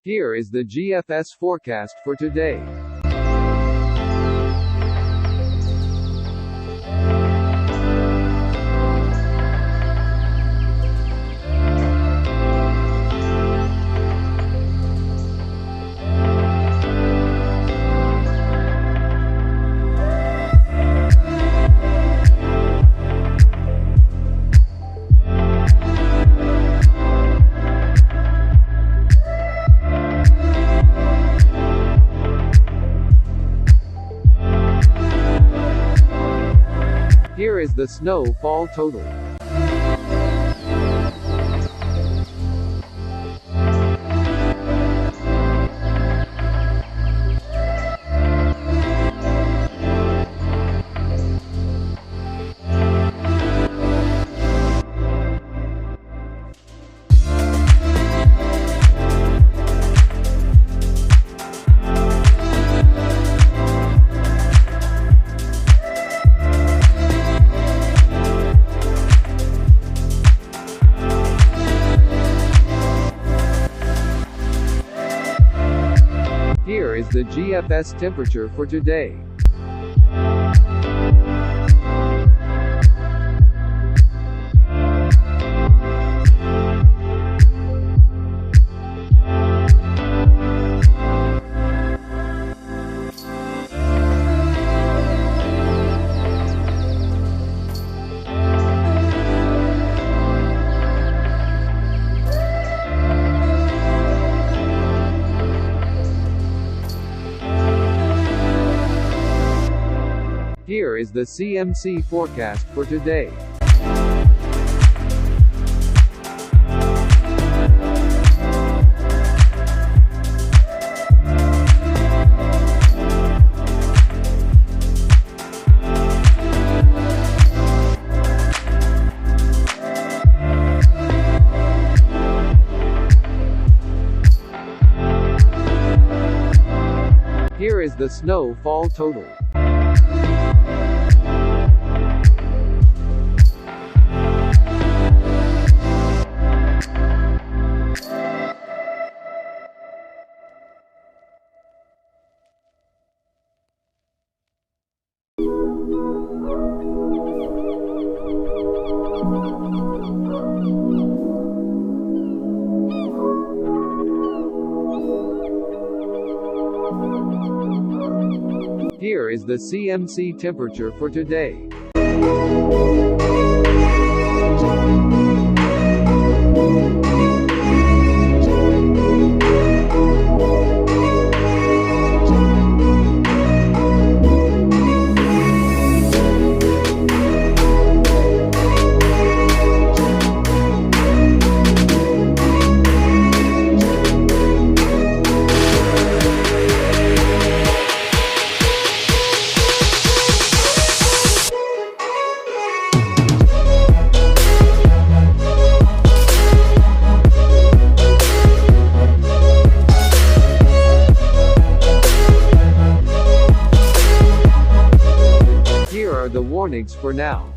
Here is the GFS forecast for today. Here is the snowfall total. Here is the GFS temperature for today. Here is the CMC forecast for today. Here is the snowfall total. Here is the CMC temperature for today. Here are the warnings for now.